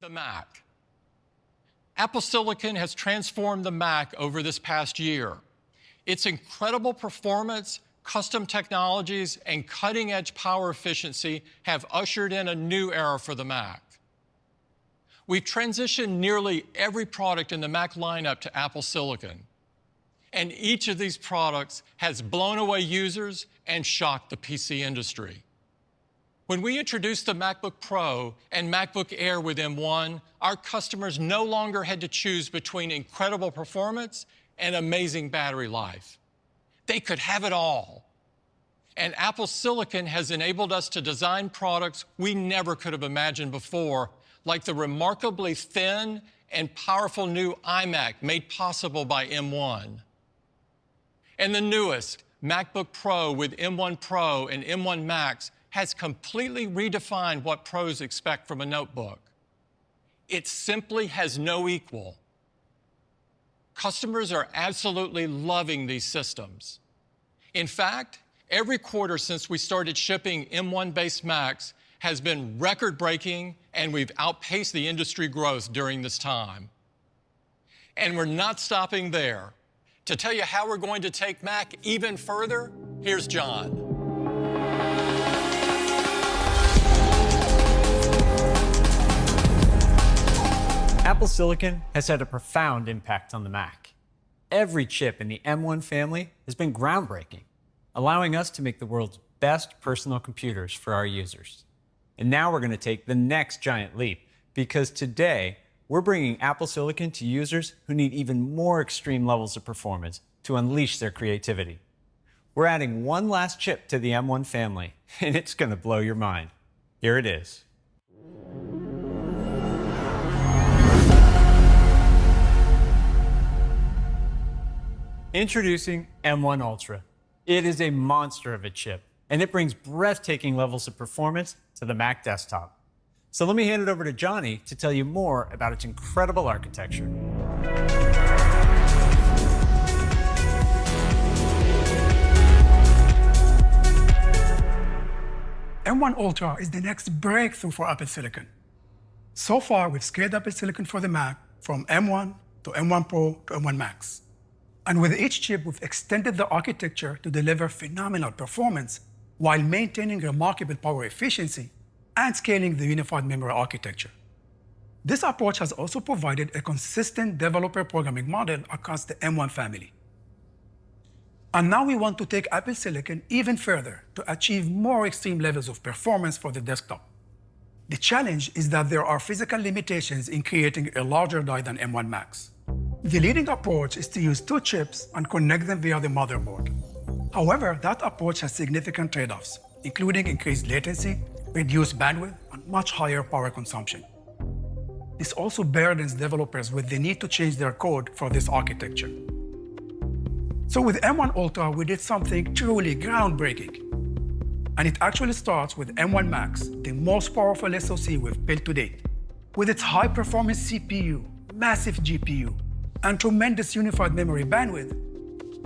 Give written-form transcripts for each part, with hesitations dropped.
The Mac. Apple Silicon has transformed the Mac over this past year. Its incredible performance, custom technologies, and cutting-edge power efficiency have ushered in a new era for the Mac. We've transitioned nearly every product in the Mac lineup to Apple Silicon, and each of these products has blown away users and shocked the PC industry. When we introduced the MacBook Pro and MacBook Air with M1, our customers no longer had to choose between incredible performance and amazing battery life. They could have it all. And Apple Silicon has enabled us to design products we never could have imagined before, like the remarkably thin and powerful new iMac made possible by M1. And the newest MacBook Pro with M1 Pro and M1 Max has completely redefined what pros expect from a notebook. It simply has no equal. Customers are absolutely loving these systems. In fact, every quarter since we started shipping M1-based Macs has been record-breaking, and we've outpaced the industry growth during this time. And we're not stopping there. To tell you how we're going to take Mac even further, here's John. Apple Silicon has had a profound impact on the Mac. Every chip in the M1 family has been groundbreaking, allowing us to make the world's best personal computers for our users. And now we're going to take the next giant leap, because today we're bringing Apple Silicon to users who need even more extreme levels of performance to unleash their creativity. We're adding one last chip to the M1 family, and it's going to blow your mind. Here it is. Introducing M1 Ultra. It is a monster of a chip, and it brings breathtaking levels of performance to the Mac desktop. So let me hand it over to Johnny to tell you more about its incredible architecture. M1 Ultra is the next breakthrough for Apple Silicon. So far, we've scaled Apple Silicon for the Mac from M1 to M1 Pro to M1 Max. And with each chip, we've extended the architecture to deliver phenomenal performance while maintaining remarkable power efficiency and scaling the unified memory architecture. This approach has also provided a consistent developer programming model across the M1 family. And now we want to take Apple Silicon even further to achieve more extreme levels of performance for the desktop. The challenge is that there are physical limitations in creating a larger die than M1 Max. The leading approach is to use two chips and connect them via the motherboard. However, that approach has significant trade-offs, including increased latency, reduced bandwidth, and much higher power consumption. This also burdens developers with the need to change their code for this architecture. So with M1 Ultra, we did something truly groundbreaking. And it actually starts with M1 Max, the most powerful SoC we've built to date. With its high-performance CPU, massive GPU, and tremendous unified memory bandwidth,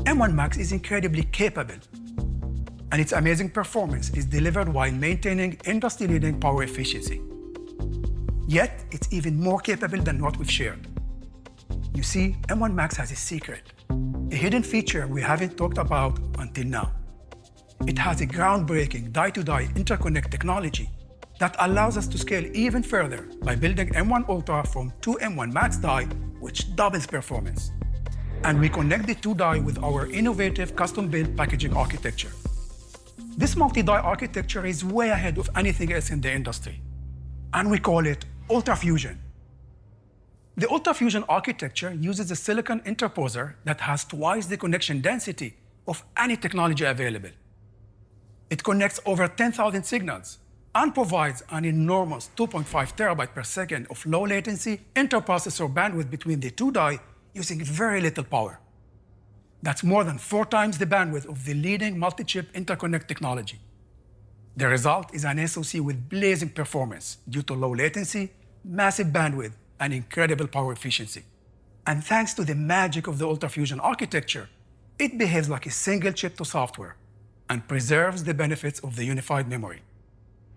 M1 Max is incredibly capable. And its amazing performance is delivered while maintaining industry-leading power efficiency. Yet, it's even more capable than what we've shared. You see, M1 Max has a secret, a hidden feature we haven't talked about until now. It has a groundbreaking die-to-die interconnect technology that allows us to scale even further by building M1 Ultra from two M1 Max die, which doubles performance. And we connect the two die with our innovative custom-built packaging architecture. This multi-die architecture is way ahead of anything else in the industry, and we call it Ultra Fusion. The Ultra Fusion architecture uses a silicon interposer that has twice the connection density of any technology available. It connects over 10,000 signals and provides an enormous 2.5 terabyte per second of low latency interprocessor bandwidth between the two die using very little power. That's more than 4 times the bandwidth of the leading multi-chip interconnect technology. The result is an SoC with blazing performance due to low latency, massive bandwidth, and incredible power efficiency. And thanks to the magic of the Ultra Fusion architecture, it behaves like a single chip to software and preserves the benefits of the unified memory.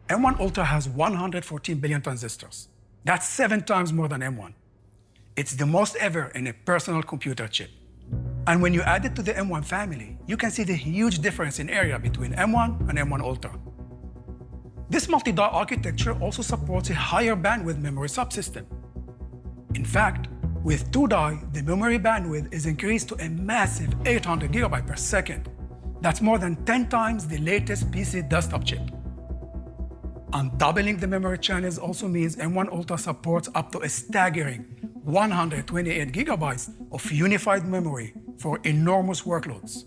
M1 Ultra has 114 billion transistors, That's 7 times more than M1. It's the most ever in a personal computer chip. And when you add it to the M1 family, you can see the huge difference in area between M1 and M1 Ultra. This multi-die architecture also supports a higher bandwidth memory subsystem. In fact, with 2 die, the memory bandwidth is increased to a massive 800 GB per second. That's more than 10 times the latest PC desktop chip. And doubling the memory channels also means M1 Ultra supports up to a staggering 128 GB of unified memory for enormous workloads.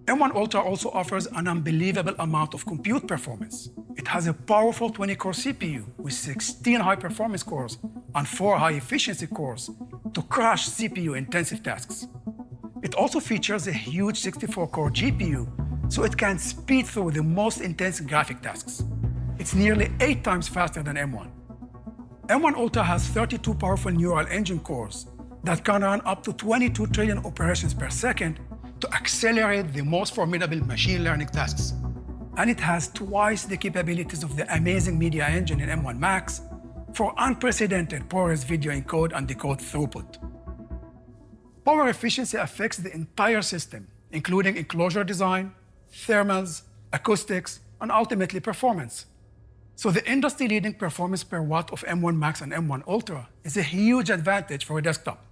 M1 Ultra also offers an unbelievable amount of compute performance. It has a powerful 20-core CPU with 16 high-performance cores and 4 high-efficiency cores to crush CPU-intensive tasks. It also features a huge 64-core GPU, so it can speed through the most intense graphic tasks. It's nearly 8 times faster than M1. M1 Ultra has 32 powerful neural engine cores that can run up to 22 trillion operations per second to accelerate the most formidable machine learning tasks. And it has twice the capabilities of the amazing media engine in M1 Max for unprecedented porous video encode and decode throughput. Power efficiency affects the entire system, including enclosure design, thermals, acoustics, and ultimately performance. So the industry-leading performance per watt of M1 Max and M1 Ultra is a huge advantage for a desktop.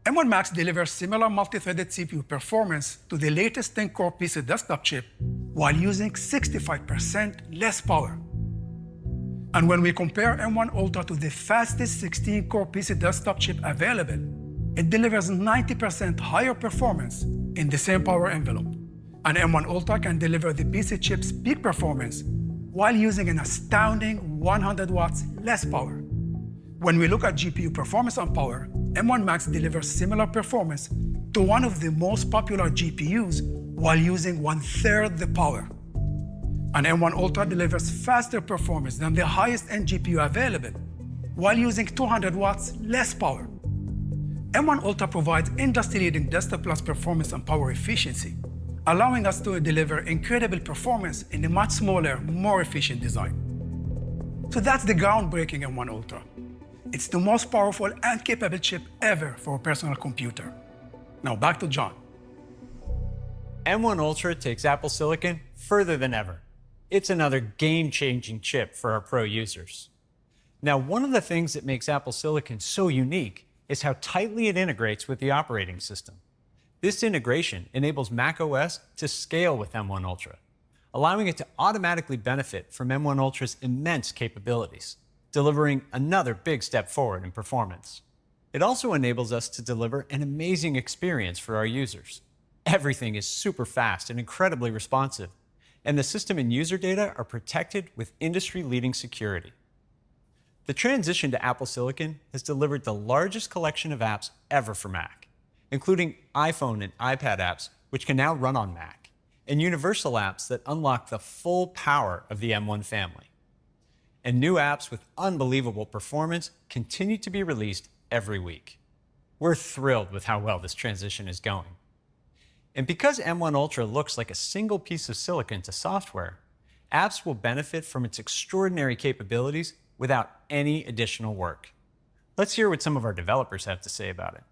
M1 Max delivers similar multi-threaded CPU performance to the latest 10-core PC desktop chip while using 65% less power. And when we compare M1 Ultra to the fastest 16-core PC desktop chip available, it delivers 90% higher performance in the same power envelope. And M1 Ultra can deliver the PC chip's peak performance while using an astounding 100 watts less power. When we look at GPU performance and power, M1 Max delivers similar performance to one of the most popular GPUs while using 1/3 the power. And M1 Ultra delivers faster performance than the highest-end GPU available while using 200 watts less power. M1 Ultra provides industry-leading desktop class performance and power efficiency, allowing us to deliver incredible performance in a much smaller, more efficient design. So that's the groundbreaking M1 Ultra. It's the most powerful and capable chip ever for a personal computer. Now back to John. M1 Ultra takes Apple Silicon further than ever. It's another game-changing chip for our pro users. Now, one of the things that makes Apple Silicon so unique is how tightly it integrates with the operating system. This integration enables macOS to scale with M1 Ultra, allowing it to automatically benefit from M1 Ultra's immense capabilities, delivering another big step forward in performance. It also enables us to deliver an amazing experience for our users. Everything is super fast and incredibly responsive, and the system and user data are protected with industry-leading security. The transition to Apple Silicon has delivered the largest collection of apps ever for Mac, including iPhone and iPad apps, which can now run on Mac, and universal apps that unlock the full power of the M1 family. And new apps with unbelievable performance continue to be released every week. We're thrilled with how well this transition is going. And because M1 Ultra looks like a single piece of silicon to software, apps will benefit from its extraordinary capabilities without any additional work. Let's hear what some of our developers have to say about it.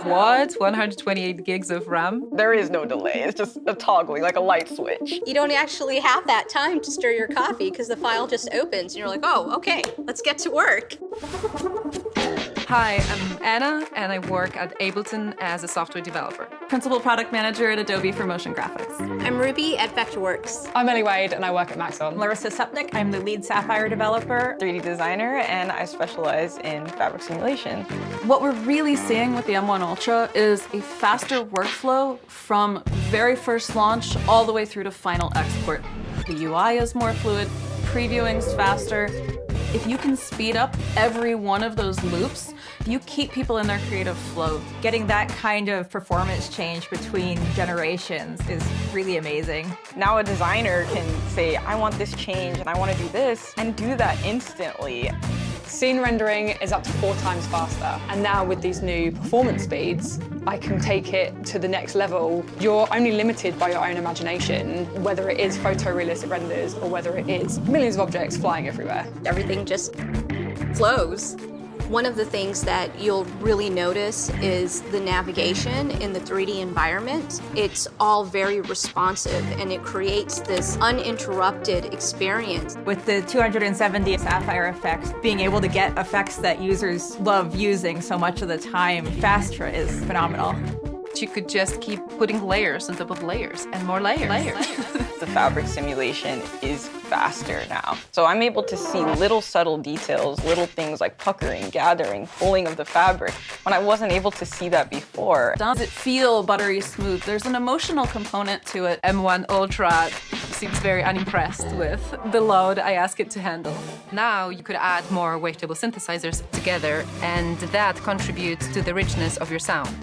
What? 128 gigs of RAM? There is no delay. It's just a toggling, like a light switch. You don't actually have that time to stir your coffee because the file just opens and you're like, oh, okay, let's get to work. Hi, I'm Anna, and I work at Ableton as a software developer. Principal Product Manager at Adobe for Motion Graphics. I'm Ruby at Vectorworks. I'm Ellie Wade, and I work at Maxon. Larissa Supnick, I'm the lead Sapphire developer. 3D designer, and I specialize in fabric simulation. What we're really seeing with the M1 Ultra is a faster workflow from very first launch all the way through to final export. The UI is more fluid, previewing's faster. If you can speed up every one of those loops, you keep people in their creative flow. Getting that kind of performance change between generations is really amazing. Now a designer can say, I want this change and I want to do this, and do that instantly. Scene rendering is up to 4 times faster. And now with these new performance speeds, I can take it to the next level. You're only limited by your own imagination, whether it is photorealistic renders or whether it is millions of objects flying everywhere. Everything just flows. One of the things that you'll really notice is the navigation in the 3D environment. It's all very responsive and it creates this uninterrupted experience. With the 270 sapphire effects, being able to get effects that users love using so much of the time faster is phenomenal. You could just keep putting layers on top of layers and more layers. The fabric simulation is faster now. So I'm able to see little subtle details, little things like puckering, gathering, pulling of the fabric, when I wasn't able to see that before. Does it feel buttery smooth? There's an emotional component to it. M1 Ultra seems very unimpressed with the load I ask it to handle. Now you could add more wavetable synthesizers together, and that contributes to the richness of your sound.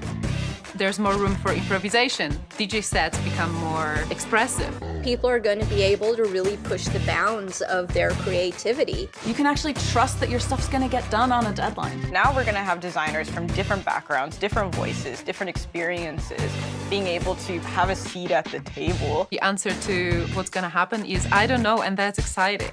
There's more room for improvisation. DJ sets become more expressive. People are going to be able to really push the bounds of their creativity. You can actually trust that your stuff's gonna get done on a deadline. Now we're gonna have designers from different backgrounds, different voices, different experiences, being able to have a seat at the table. The answer to what's gonna happen is I don't know, and that's exciting.